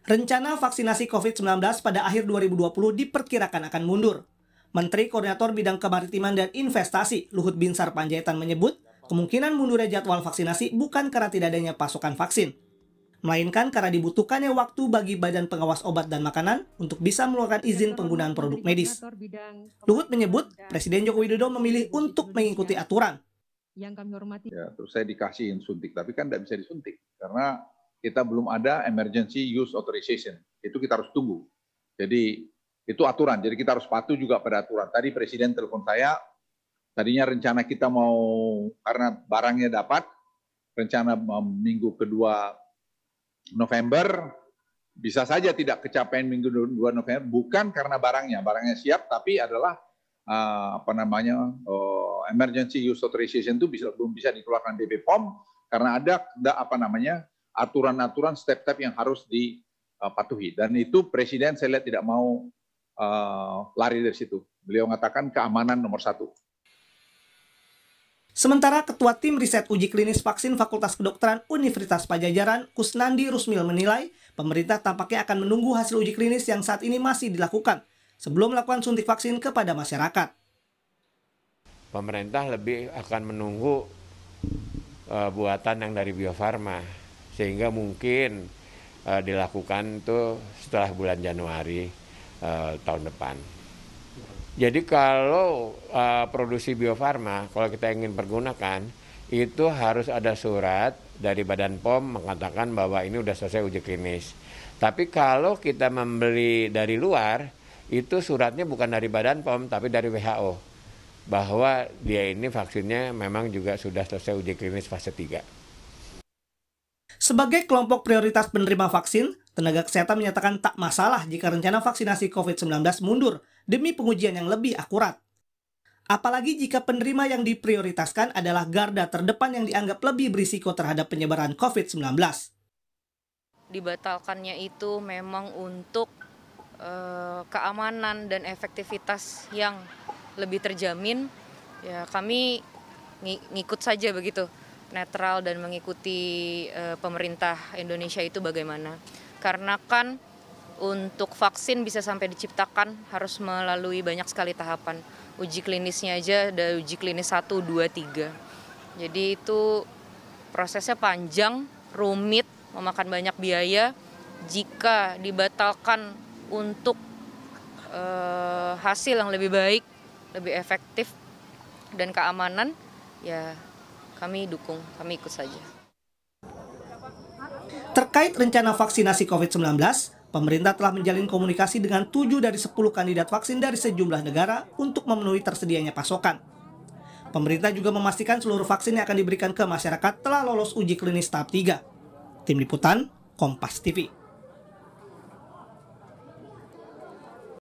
Rencana vaksinasi COVID-19 pada akhir 2020 diperkirakan akan mundur. Menteri Koordinator Bidang Kemaritiman dan Investasi Luhut Binsar Panjaitan menyebut, kemungkinan mundurnya jadwal vaksinasi bukan karena tidak adanya pasokan vaksin, melainkan karena dibutuhkannya waktu bagi Badan Pengawas Obat dan Makanan untuk bisa mengeluarkan izin penggunaan produk medis. Luhut menyebut, Presiden Joko Widodo memilih untuk mengikuti aturan. Ya, terus saya dikasih suntik, tapi kan tidak bisa disuntik karena kita belum ada emergency use authorization. Itu kita harus tunggu. Jadi itu aturan. Jadi kita harus patuh juga pada aturan. Tadi Presiden telepon saya. Tadinya rencana kita mau karena barangnya dapat, rencana minggu kedua November bisa saja tidak kecapean minggu 2 November. Bukan karena barangnya siap, tapi adalah emergency use authorization itu belum bisa dikeluarkan BP POM karena ada aturan-aturan step-step yang harus dipatuhi. Dan itu Presiden saya lihat tidak mau lari dari situ. Beliau mengatakan keamanan nomor 1. Sementara Ketua Tim Riset Uji Klinis Vaksin Fakultas Kedokteran Universitas Padjadjaran, Kusnandi Rusmil menilai, pemerintah tampaknya akan menunggu hasil uji klinis yang saat ini masih dilakukan sebelum melakukan suntik vaksin kepada masyarakat. Pemerintah lebih akan menunggu buatan yang dari Bio Farma, sehingga mungkin dilakukan itu setelah bulan Januari tahun depan. Jadi kalau produksi Bio Farma, kalau kita ingin pergunakan, itu harus ada surat dari Badan POM mengatakan bahwa ini sudah selesai uji klinis. Tapi kalau kita membeli dari luar, itu suratnya bukan dari Badan POM, tapi dari WHO. Bahwa dia ini vaksinnya memang juga sudah selesai uji klinis fase 3. Sebagai kelompok prioritas penerima vaksin, tenaga kesehatan menyatakan tak masalah jika rencana vaksinasi COVID-19 mundur demi pengujian yang lebih akurat. Apalagi jika penerima yang diprioritaskan adalah garda terdepan yang dianggap lebih berisiko terhadap penyebaran COVID-19. Dibatalkannya itu memang untuk keamanan dan efektivitas yang lebih terjamin, ya kami ngikut saja begitu, netral dan mengikuti pemerintah Indonesia itu bagaimana. Karena kan untuk vaksin bisa sampai diciptakan harus melalui banyak sekali tahapan. Uji klinisnya aja ada uji klinis 1, 2, 3. Jadi itu prosesnya panjang, rumit, memakan banyak biaya. Jika dibatalkan untuk hasil yang lebih baik, lebih efektif dan keamanan, ya kami dukung, kami ikut saja. Terkait rencana vaksinasi COVID-19, pemerintah telah menjalin komunikasi dengan 7 dari 10 kandidat vaksin dari sejumlah negara untuk memenuhi tersedianya pasokan. Pemerintah juga memastikan seluruh vaksin yang akan diberikan ke masyarakat telah lolos uji klinis tahap 3. Tim Liputan, Kompas TV.